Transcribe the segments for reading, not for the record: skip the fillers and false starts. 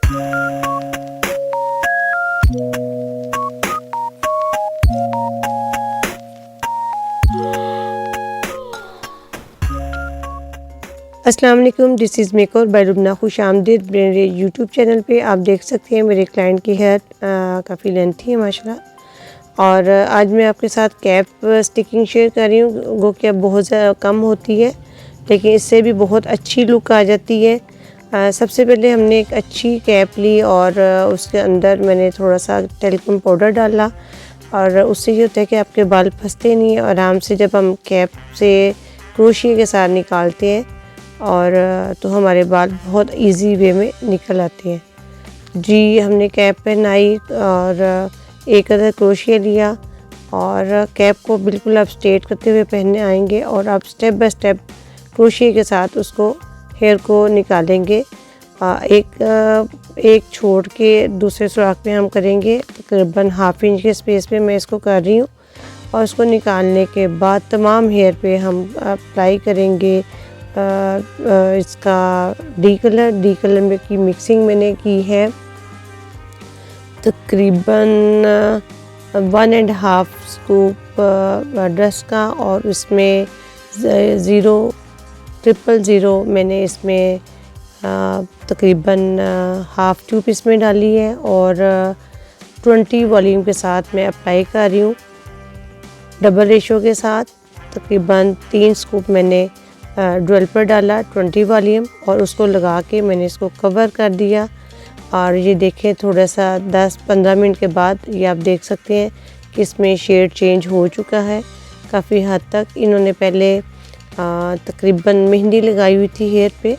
अस्सलाम वालेकुम, this is makeover bye रुबना। खुश आमदीद मेरे यूट्यूब चैनल पे। आप देख सकते हैं मेरे क्लाइंट की हेयर काफ़ी लेंथी है माशाल्लाह। और आज मैं आपके साथ कैप स्टिकिंग शेयर कर रही हूँ, वो क्या बहुत ज़्यादा कम होती है लेकिन इससे भी बहुत अच्छी लुक आ जाती है। सबसे पहले हमने एक अच्छी कैप ली और उसके अंदर मैंने थोड़ा सा टेल्कम पाउडर डाला और उससे ये होता है कि आपके बाल फंसते नहीं है। आराम से जब हम कैप से क्रोशिया के साथ निकालते हैं और तो हमारे बाल बहुत इजी वे में निकल आते हैं जी। हमने कैप पहनाई और एक अदर क्रोशिया लिया और कैप को बिल्कुल आप स्ट्रेट करते हुए पहनने आएंगे और आप स्टेप बाय स्टेप क्रोशिया के साथ उसको हेयर को निकालेंगे। एक छोड़ के दूसरे सुराख में हम करेंगे। तकरीबन ½ इंच के स्पेस पे मैं इसको कर रही हूँ और उसको निकालने के बाद तमाम हेयर पे हम अप्लाई करेंगे इसका डी कलर में की मिक्सिंग मैंने की है तकरीबन 1.5 स्कूप डस्ट का और उसमें 000 मैंने इसमें तकरीबन ½ ट्यूब इसमें डाली है और 20 वॉल्यूम के साथ मैं अप्लाई कर रही हूँ डबल रेशो के साथ। तकरीबन 3 स्कूप मैंने डेवलपर डाला 20 वॉल्यूम और उसको लगा के मैंने इसको कवर कर दिया। और ये देखें थोड़ा सा 10-15 मिनट के बाद ये आप देख सकते हैं कि इसमें शेड चेंज हो चुका है काफ़ी हद तक। इन्होंने पहले तकरीबन मेहंदी लगाई हुई थी हेयर पे,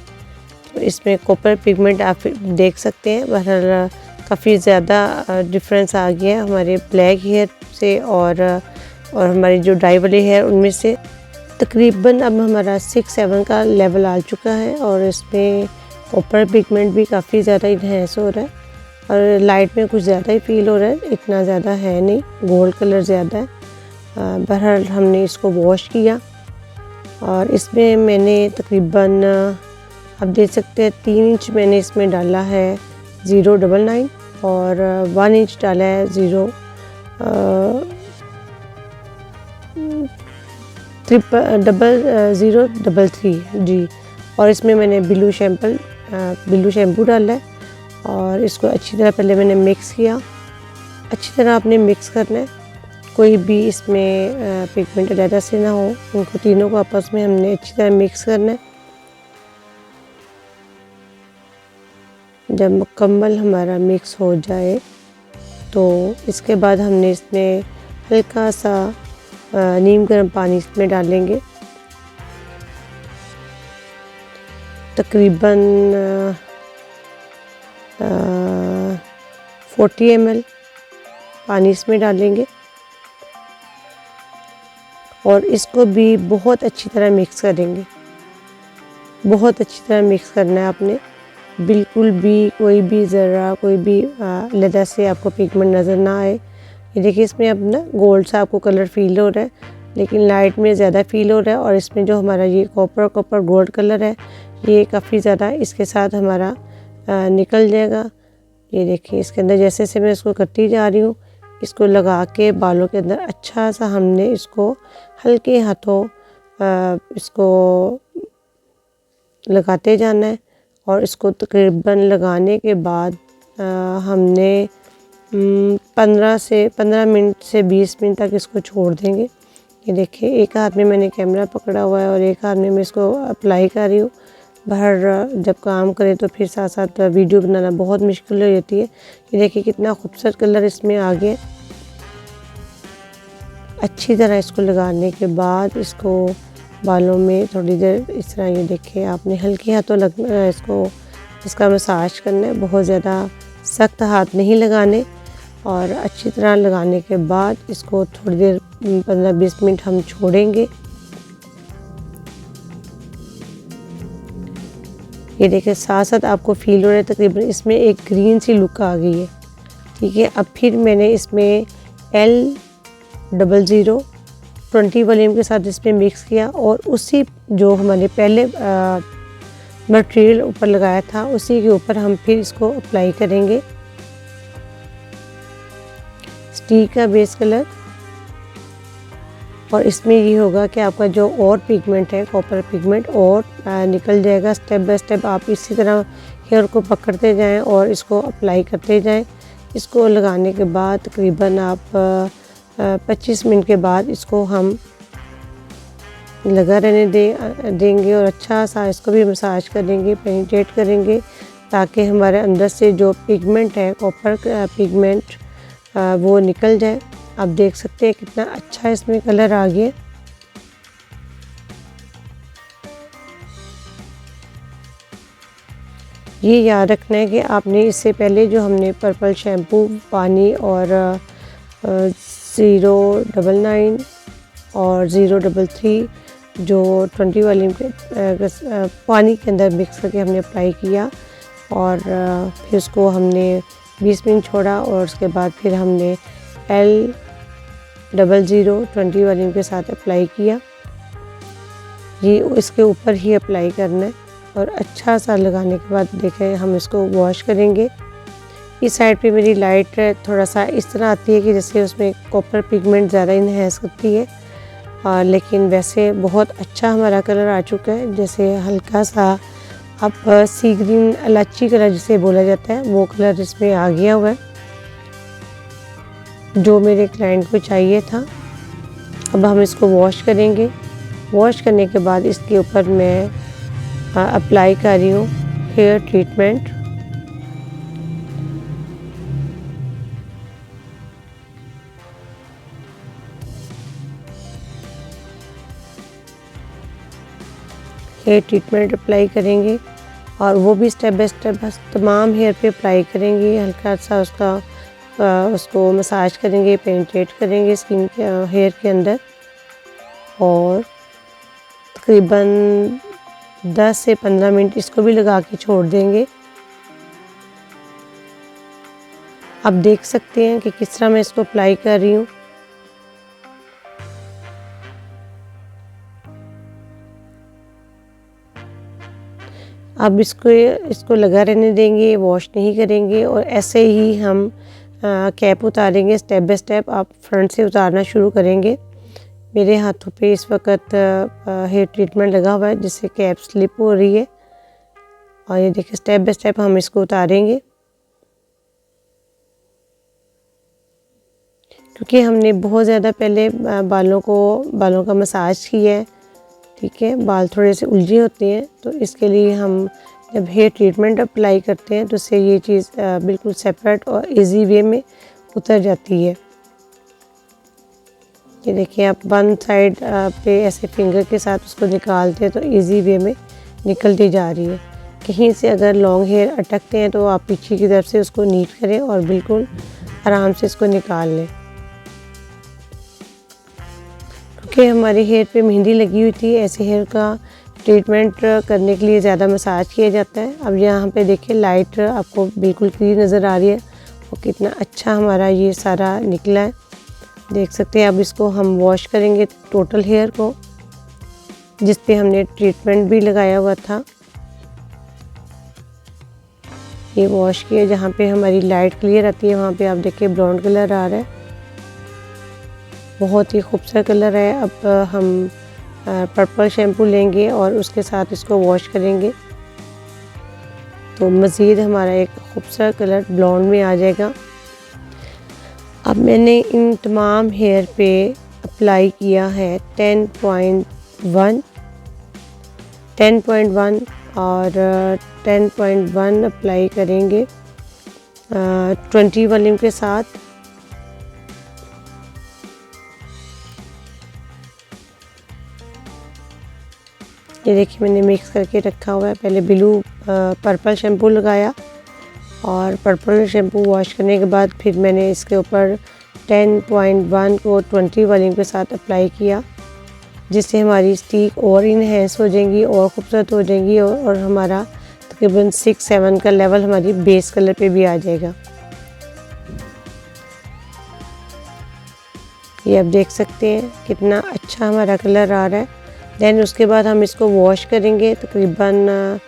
तो इसमें कॉपर पिगमेंट आप देख सकते हैं। बहरहाल काफ़ी ज़्यादा डिफरेंस आ गया है हमारे ब्लैक हेयर से और हमारे जो डाई वाले हेयर उनमें से। तकरीबन अब हमारा 6-7 का लेवल आ चुका है और इसमें कॉपर पिगमेंट भी काफ़ी ज़्यादा इन्हेंस हो रहा है और लाइट में कुछ ज़्यादा ही फील हो रहा है, इतना ज़्यादा है नहीं, गोल्ड कलर ज़्यादा है। बहरहाल हमने इसको वॉश किया और इसमें मैंने तकरीबन आप देख सकते हैं 3 इंच मैंने इसमें डाला है 099 और 1 इंच डाला है 00033 जी। और इसमें मैंने बिल्लू शैम्पू डाला है और इसको अच्छी तरह पहले मैंने मिक्स किया। अच्छी तरह आपने मिक्स करना है, कोई भी इसमें पिगमेंट ज़्यादा से ना हो। उनको तीनों को आपस में हमने अच्छी तरह मिक्स करना है। जब मुकम्मल हमारा मिक्स हो जाए तो इसके बाद हमने इसमें हल्का सा नीम गर्म पानी इसमें डालेंगे तकरीबन 40 ml पानी इसमें डालेंगे और इसको भी बहुत अच्छी तरह मिक्स करेंगे। बहुत अच्छी तरह मिक्स करना है आपने, बिल्कुल भी कोई भी ज़रा कोई भी अलग से आपको पिगमेंट नज़र ना आए। ये देखिए इसमें अब ना गोल्ड सा आपको कलर फील हो रहा है लेकिन लाइट में ज़्यादा फील हो रहा है और इसमें जो हमारा ये कॉपर गोल्ड कलर है ये काफ़ी ज़्यादा इसके साथ हमारा निकल जाएगा। ये देखिए इसके अंदर जैसे जैसे मैं इसको करती जा रही हूँ, इसको लगा के बालों के अंदर अच्छा सा हमने इसको हल्के हाथों इसको लगाते जाना है और इसको तकरीबन लगाने के बाद हमने 15 मिनट से 20 मिनट तक इसको छोड़ देंगे। ये देखिए एक हाथ में मैंने कैमरा पकड़ा हुआ है और एक हाथ में मैं इसको अप्लाई कर रही हूँ। बाहर जब काम करें तो फिर साथ साथ वीडियो बनाना बहुत मुश्किल हो जाती है। ये देखिए कितना खूबसूरत कलर इसमें आ गया। अच्छी तरह इसको लगाने के बाद इसको बालों में थोड़ी देर इस तरह ये देखिए आपने हल्के हाथों इसको इसका मसाज करना है, बहुत ज़्यादा सख्त हाथ नहीं लगाने। और अच्छी तरह लगाने के बाद इसको थोड़ी देर 15-20 मिनट हम छोड़ेंगे। ये देखिए साथ साथ आपको फील हो रहा है तकरीबन इसमें एक ग्रीन सी लुक आ गई है। ठीक है, अब फिर मैंने इसमें L00 20 वॉल्यूम के साथ इसमें मिक्स किया और उसी जो हमारे पहले मटेरियल ऊपर लगाया था उसी के ऊपर हम फिर इसको अप्लाई करेंगे स्टिक का बेस कलर। और इसमें ये होगा कि आपका जो और पिगमेंट है कॉपर पिगमेंट और निकल जाएगा। स्टेप बाय स्टेप आप इसी तरह हेयर को पकड़ते जाएं और इसको अप्लाई करते जाएं। इसको लगाने के बाद तकरीबन आप 25 मिनट के बाद इसको हम लगा रहने देंगे और अच्छा सा इसको भी मसाज करेंगे, पेनिट्रेट करेंगे ताकि हमारे अंदर से जो पिगमेंट है कॉपर पिगमेंट वो निकल जाए। आप देख सकते हैं कितना अच्छा इसमें कलर आ गया। ये याद रखना है कि आपने इससे पहले जो हमने पर्पल शैम्पू पानी और 099 और 033 जो 20 वॉल्यूम के पानी के अंदर मिक्स करके हमने अप्लाई किया और फिर उसको हमने 20 मिनट छोड़ा और उसके बाद फिर हमने L00 20 वॉल्यूम के साथ अप्लाई किया। ये इसके ऊपर ही अप्लाई करना है और अच्छा सा लगाने के बाद देखें हम इसको वॉश करेंगे। इस साइड पे मेरी लाइट थोड़ा सा इस तरह आती है कि जैसे उसमें कॉपर पिगमेंट ज़्यादा इन्हेंस करती है लेकिन वैसे बहुत अच्छा हमारा कलर आ चुका है। जैसे हल्का सा अब सी ग्रीन इलायची कलर जिसे बोला जाता है वो कलर इसमें आ गया हुआ है जो मेरे क्लाइंट को चाहिए था। अब हम इसको वॉश करेंगे। वॉश करने के बाद इसके ऊपर मैं अप्लाई कर रही हूँ hair treatment. Hair treatment apply करेंगे और वो भी स्टेप बाय स्टेप तमाम हेयर पे अप्लाई करेंगे। हल्का सा उसको मसाज करेंगे, पेनिट्रेट करेंगे स्किन के हेयर के अंदर और तकरीबन 10 से 15 मिनट इसको भी लगा के छोड़ देंगे। आप देख सकते हैं कि किस तरह मैं इसको अप्लाई कर रही हूँ। अब इसको लगा रहने देंगे, वॉश नहीं करेंगे और ऐसे ही हम कैप उतारेंगे स्टेप बाय स्टेप। आप फ्रंट से उतारना शुरू करेंगे। मेरे हाथों पे इस वक्त हेयर ट्रीटमेंट लगा हुआ है जिससे कैप स्लिप हो रही है और ये देखिए स्टेप बाय स्टेप हम इसको उतारेंगे क्योंकि हमने बहुत ज़्यादा पहले बालों का मसाज किया है। ठीक है, बाल थोड़े से उलझे होते हैं तो इसके लिए हम जब हेयर ट्रीटमेंट अप्लाई करते हैं तो उससे ये चीज़ बिल्कुल सेपरेट और इजी वे में उतर जाती है। ये देखिए आप वन साइड पे ऐसे फिंगर के साथ उसको निकालते हैं तो इजी वे में निकलती जा रही है। कहीं से अगर लॉन्ग हेयर अटकते हैं तो आप पीछे की तरफ से उसको नीट करें और बिल्कुल आराम से इसको निकाल लें। क्योंकि हमारे हेयर पे मेहंदी लगी हुई थी, ऐसे हेयर का ट्रीटमेंट करने के लिए ज़्यादा मसाज किया जाता है। अब यहाँ पे देखिए लाइट आपको बिल्कुल क्लीन नज़र आ रही है और कितना अच्छा हमारा ये सारा निकला है, देख सकते हैं। अब इसको हम वॉश करेंगे टोटल हेयर को जिस पे हमने ट्रीटमेंट भी लगाया हुआ था। ये वॉश किया जहाँ पे हमारी लाइट क्लियर आती है वहाँ पे आप देखिए ब्राउन कलर आ रहा है, बहुत ही खूबसूरत कलर है। अब हम पर्पल शैम्पू लेंगे और उसके साथ इसको वॉश करेंगे तो मज़ीद हमारा एक खूबसूरत कलर ब्लॉन्ड में आ जाएगा। अब मैंने इन तमाम हेयर पे अप्लाई किया है 10.1 और 10.1 अप्लाई करेंगे 20 वॉल्यूम के साथ। ये देखिए मैंने मिक्स करके रखा हुआ है। पहले ब्लू पर्पल शैम्पू लगाया और पर्पल शैम्पू वॉश करने के बाद फिर मैंने इसके ऊपर 10.1 को 20 वॉल्यूम के साथ अप्लाई किया जिससे हमारी स्टिक और इन्हेंस हो जाएंगी और ख़ूबसूरत हो जाएंगी और हमारा तकरीबन 6-7 का लेवल हमारी बेस कलर पे भी आ जाएगा। ये आप देख सकते हैं कितना अच्छा हमारा कलर आ रहा है। देन उसके बाद हम इसको वॉश करेंगे तकरीबन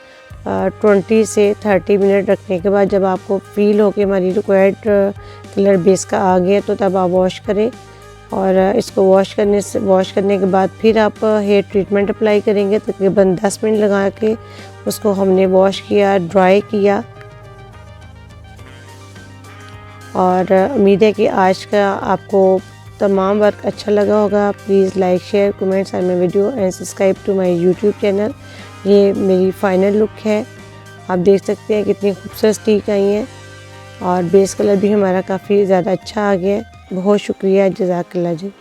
20 से 30 मिनट रखने के बाद जब आपको फ़ील हो कि हमारी रिक्वायर्ड कलर बेस का आ गया तो तब आप वॉश करें। और इसको वॉश करने के बाद फिर आप हेयर ट्रीटमेंट अप्लाई करेंगे। तकरीबन 10 मिनट लगा के उसको हमने वॉश किया, ड्राई किया। और उम्मीद है कि आज का आपको तमाम वर्क अच्छा लगा होगा। Please like, share, comments on my video and subscribe to my YouTube channel. ये मेरी फ़ाइनल लुक है। आप देख सकते हैं कितनी खूबसूरत स्टिक आई हैं और बेस कलर भी हमारा काफ़ी ज़्यादा अच्छा आ गया है। बहुत शुक्रिया, जज़ाकल्लाह जी।